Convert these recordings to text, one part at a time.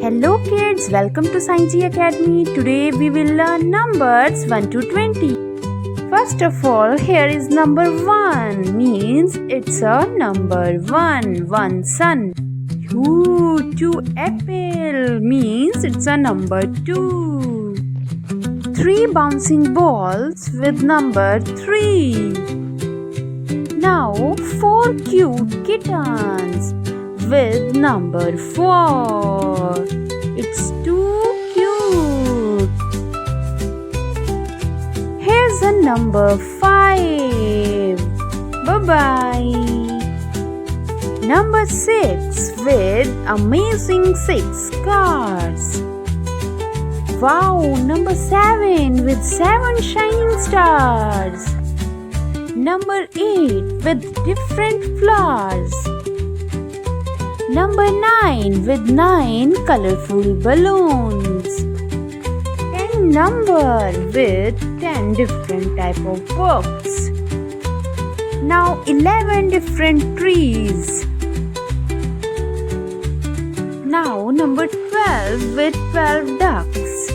Hello kids, welcome to Sai Ji Academy. Today we will learn numbers 1 to 20. First of all, here is number 1, means it's a number 1, one sun. 2 apple, means it's a number 2. 3 bouncing balls with number 3. Now 4 cute kittens with number 4. It's too cute. Here's a number 5. Bye-bye. Number 6 with amazing 6 cars. Wow, number 7 with 7 shining stars. Number 8 with different flowers. Number 9 with 9 colorful balloons. 10 number with 10 different type of books. Now 11 different trees. Now number 12 with 12 ducks.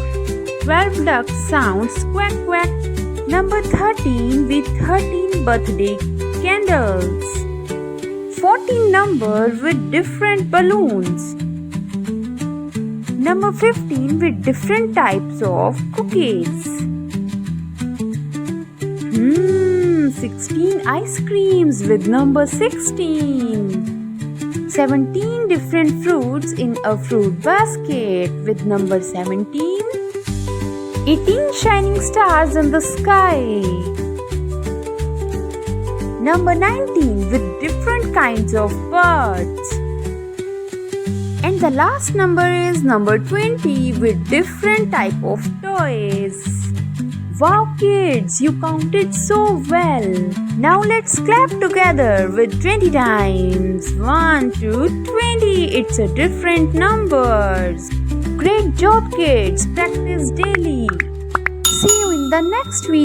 12 ducks sounds quack quack. Number 13 with 13 birthday candles. 14 number with different balloons. Number 15 with different types of cookies. 16 ice creams with number 16. 17 different fruits in a fruit basket with number 17. 18 shining stars in the sky. Number 19 with different kinds of birds. And the last number is number 20 with different type of toys. Wow kids, you counted so well. Now let's clap together with 20 times. 1 to 20. It's a different numbers. Great job kids. Practice daily. See you in the next video.